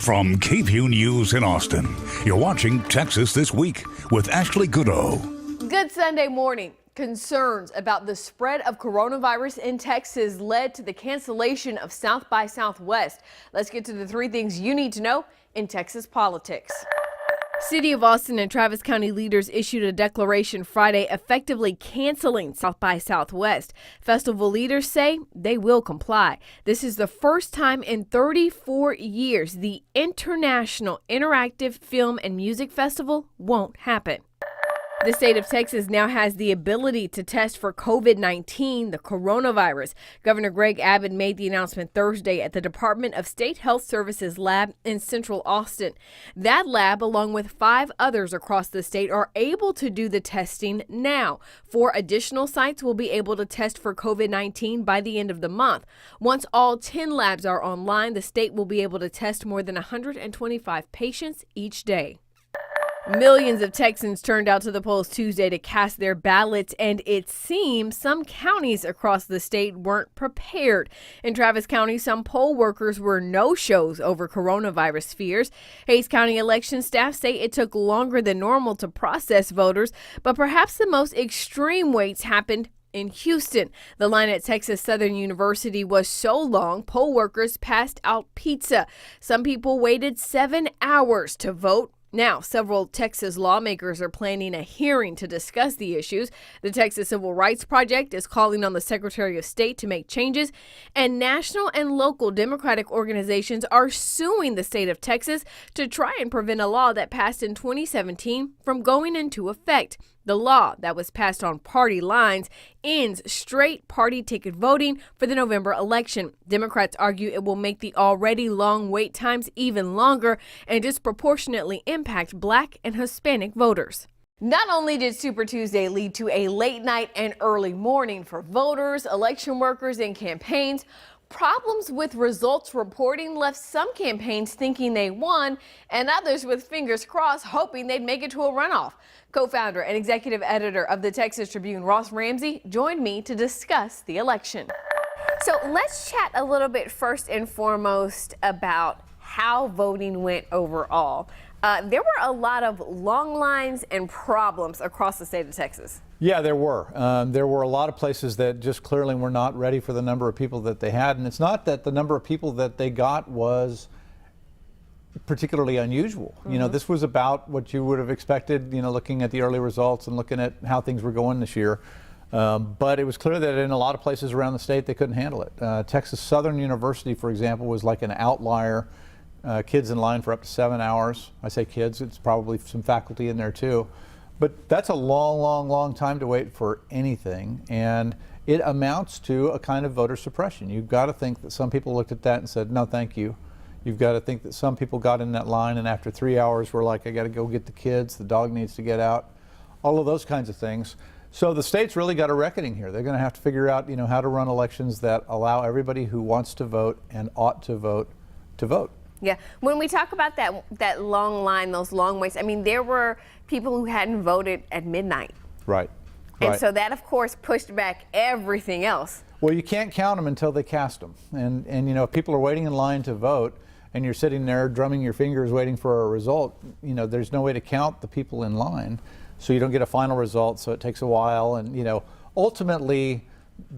From KVUE News in Austin, you're watching Texas This Week with Ashley Goudeau. Good Sunday morning. Concerns about the spread of coronavirus in Texas led to the cancellation of South by Southwest. Let's get to the three things you need to know in Texas politics. City of Austin and Travis County leaders issued a declaration Friday effectively canceling South by Southwest. Festival leaders say they will comply. This is the first time in 34 years the International Interactive Film and Music Festival won't happen. The state of Texas now has the ability to test for COVID-19, the coronavirus. Governor Greg Abbott made the announcement Thursday at the Department of State Health Services lab in Central Austin. That lab, along with 5 others across the state, are able to do the testing now. 4 additional sites will be able to test for COVID-19 by the end of the month. Once all 10 labs are online, the state will be able to test more than 125 patients each day. Millions of Texans turned out to the polls Tuesday to cast their ballots, and it seems some counties across the state weren't prepared. In Travis County, some poll workers were no-shows over coronavirus fears. Hays County election staff say it took longer than normal to process voters, but perhaps the most extreme waits happened in Houston. The line at Texas Southern University was so long, poll workers passed out pizza. Some people waited 7 hours to vote. Now, several Texas lawmakers are planning a hearing to discuss the issues. The Texas Civil Rights Project is calling on the Secretary of State to make changes, and national and local Democratic organizations are suing the state of Texas to try and prevent a law that passed in 2017 from going into effect. The law that was passed on party lines ends straight party ticket voting for the November election. Democrats argue it will make the already long wait times even longer and disproportionately impact Black and Hispanic voters. Not only did Super Tuesday lead to a late night and early morning for voters, election workers, and campaigns, problems with results reporting left some campaigns thinking they won and others with fingers crossed hoping they'd make it to a runoff. Co-founder and executive editor of the Texas Tribune, Ross Ramsey, joined me to discuss the election. So let's chat a little bit first and foremost about how voting went overall. There were a lot of long lines and problems across the state of Texas. Yeah, there were. There were a lot of places that just clearly were not ready for the number of people that they had. And it's not that the number of people that they got was particularly unusual. Mm-hmm. You know, this was about what you would have expected, you know, looking at the early results and looking at how things were going this year. But it was clear that in a lot of places around the state, they couldn't handle it. Texas Southern University, for example, was like an outlier. Kids in line for up to 7 hours. I say kids, it's probably some faculty in there too. But that's a long time to wait for anything, and it amounts to a kind of voter suppression. You've got to think that some people looked at that and said, no, thank you. You've got to think that some people got in that line and after 3 hours were like, I got to go get the kids, the dog needs to get out, all of those kinds of things. So the state's really got a reckoning here. They're going to have to figure out, you know, how to run elections that allow everybody who wants to vote and ought to vote to vote. Yeah, when we talk about that long line, those long waits, I mean, there were people who hadn't voted at midnight. Right. And so that, of course, pushed back everything else. Well, you can't count them until they cast them. And you know, if people are waiting in line to vote and you're sitting there drumming your fingers waiting for a result, you know, there's no way to count the people in line. So you don't get a final result, so it takes a while. And, you know, ultimately,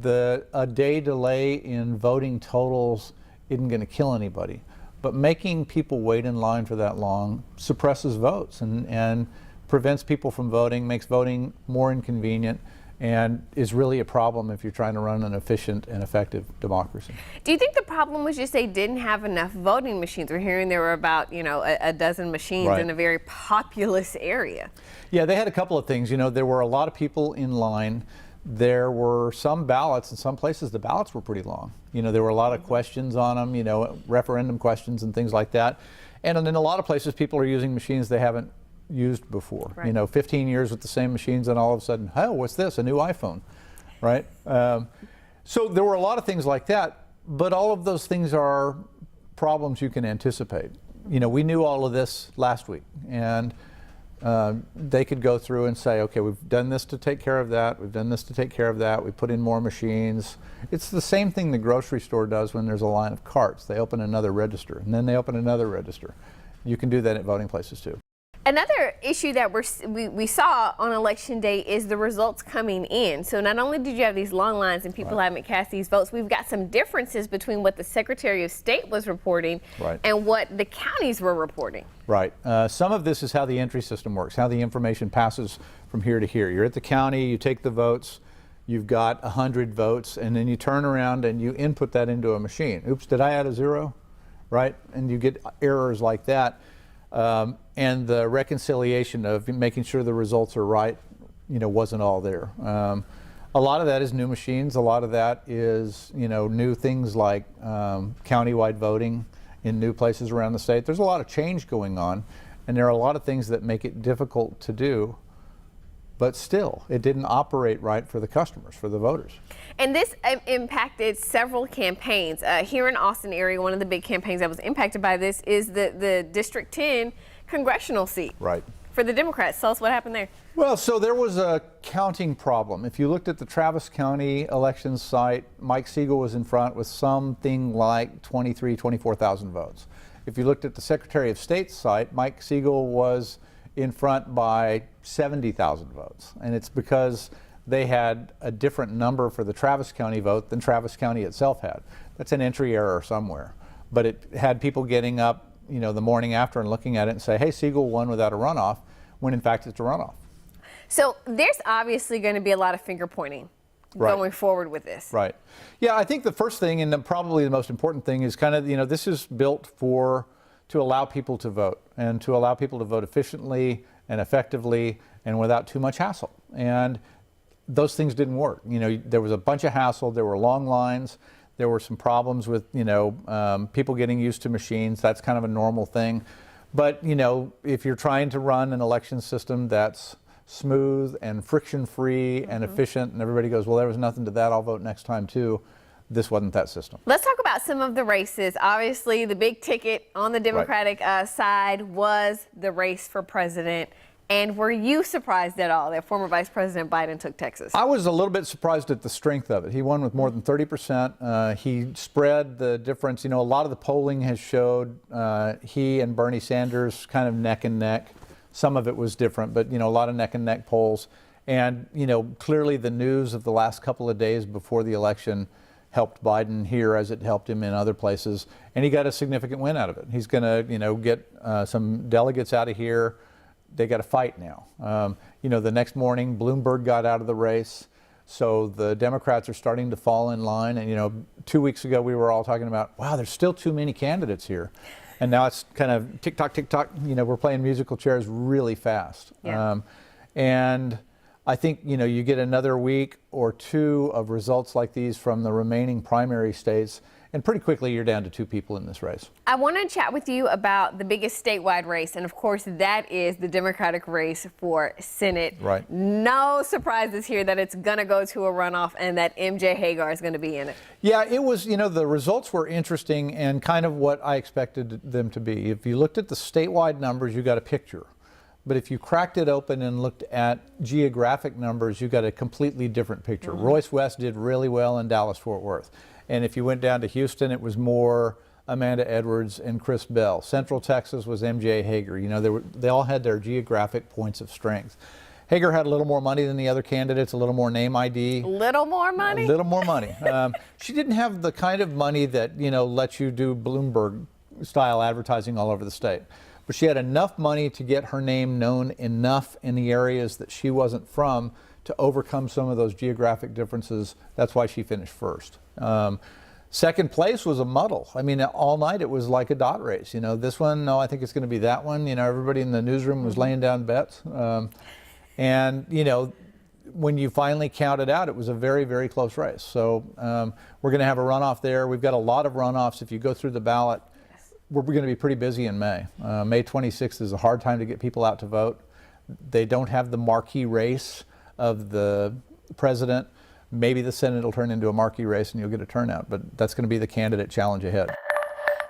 a day delay in voting totals isn't going to kill anybody. But making people wait in line for that long suppresses votes and prevents people from voting, makes voting more inconvenient, and is really a problem if you're trying to run an efficient and effective democracy. Do you think the problem was just they didn't have enough voting machines? We're hearing there were about, you know, a dozen machines in a very populous area. Yeah, they had a couple of things. You know, there were a lot of people in line. There were some ballots, in some places the ballots were pretty long. You know, there were a lot of questions on them, you know, referendum questions and things like that. And in a lot of places, people are using machines they haven't used before. Right. You know, 15 years with the same machines, and all of a sudden, oh, what's this? A new iPhone, right? So there were a lot of things like that, but all of those things are problems you can anticipate. You know, we knew all of this last week, and they could go through and say, okay, we've done this to take care of that, we've done this to take care of that, we put in more machines. It's the same thing the grocery store does when there's a line of carts. They open another register, and then they open another register. You can do that at voting places too. Another issue that we saw on election day is the results coming in. So not only did you have these long lines and people haven't cast these votes, we've got some differences between what the Secretary of State was reporting and what the counties were reporting. Right. Some of this is how the entry system works, how the information passes from here to here. You're at the county, you take the votes, you've got 100 votes, and then you turn around and you input that into a machine. Oops, did I add a zero? Right? And you get errors like that. And the reconciliation of making sure the results are right, wasn't all there. A lot of that is new machines. A lot of that is, new things like countywide voting in new places around the state. There's a lot of change going on, and there are a lot of things that make it difficult to do. But still, it didn't operate right for the customers, for the voters. And this impacted several campaigns. Here in Austin area, one of the big campaigns that was impacted by this is the District 10 congressional seat. Right. For the Democrats. Tell us what happened there. Well, so there was a counting problem. If you looked at the Travis County election site, Mike Siegel was in front with something like 24,000 votes. If you looked at the Secretary of State's site, Mike Siegel was in front by 70,000 votes. And it's because they had a different number for the Travis County vote than Travis County itself had. That's an entry error somewhere. But it had people getting up, the morning after and looking at it and say, hey, Siegel won without a runoff, when in fact it's a runoff. So there's obviously going to be a lot of finger pointing going forward with this. Right. Yeah, I think the first thing, and probably the most important thing, is kind of, this is built to allow people to vote, and to allow people to vote efficiently and effectively and without too much hassle. And those things didn't work. There was a bunch of hassle, there were long lines, there were some problems with, people getting used to machines. That's kind of a normal thing. But, if you're trying to run an election system that's smooth and friction-free and efficient, and everybody goes, well, there was nothing to that, I'll vote next time too. This wasn't that system. Let's talk about some of the races. Obviously, the big ticket on the Democratic side was the race for president. And were you surprised at all that former Vice President Biden took Texas? I was a little bit surprised at the strength of it. He won with more than 30%. He spread the difference. A lot of the polling has showed he and Bernie Sanders kind of neck and neck. Some of it was different, but a lot of neck and neck polls. And clearly the news of the last couple of days before the election helped Biden here as it helped him in other places, and he got a significant win out of it. He's going to, get some delegates out of here. They got to fight now. The next morning, Bloomberg got out of the race, so the Democrats are starting to fall in line. And 2 weeks ago, we were all talking about, wow, there's still too many candidates here, and now it's kind of tick tock, tick tock. We're playing musical chairs really fast. Yeah. And I think, you get another week or two of results like these from the remaining primary states, and pretty quickly you're down to two people in this race. I want to chat with you about the biggest statewide race, and of course that is the Democratic race for Senate. Right. No surprises here that it's going to go to a runoff and that MJ Hagar is going to be in it. Yeah, it was, the results were interesting and kind of what I expected them to be. If you looked at the statewide numbers, you got a picture. But if you cracked it open and looked at geographic numbers, you got a completely different picture. Royce West did really well in Dallas-Fort Worth. And if you went down to Houston, it was more Amanda Edwards and Chris Bell. Central Texas was MJ Hager. They all had their geographic points of strength. Hager had a little more money than the other candidates, a little more name ID. Little more money? A little more money. She didn't have the kind of money that, lets you do Bloomberg-style advertising all over the state. But she had enough money to get her name known enough in the areas that she wasn't from to overcome some of those geographic differences. That's why she finished first. Second place was a muddle. All night it was like a dot race. This one, no, I think it's going to be that one. Everybody in the newsroom was laying down bets. And when you finally counted out, it was a very, very close race. So we're going to have a runoff there. We've got a lot of runoffs. If you go through the ballot, we're going to be pretty busy in May. May 26th is a hard time to get people out to vote. They don't have the marquee race of the president. Maybe the Senate will turn into a marquee race and you'll get a turnout, but that's going to be the candidate challenge ahead.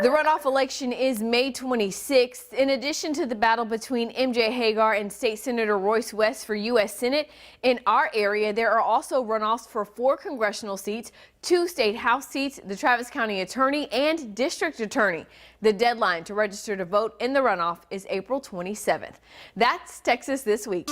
The runoff election is May 26th. In addition to the battle between MJ Hagar and State Senator Royce West for U.S. Senate, in our area there are also runoffs for 4 congressional seats, 2 state house seats, the Travis County Attorney and District Attorney. The deadline to register to vote in the runoff is April 27th. That's Texas This Week.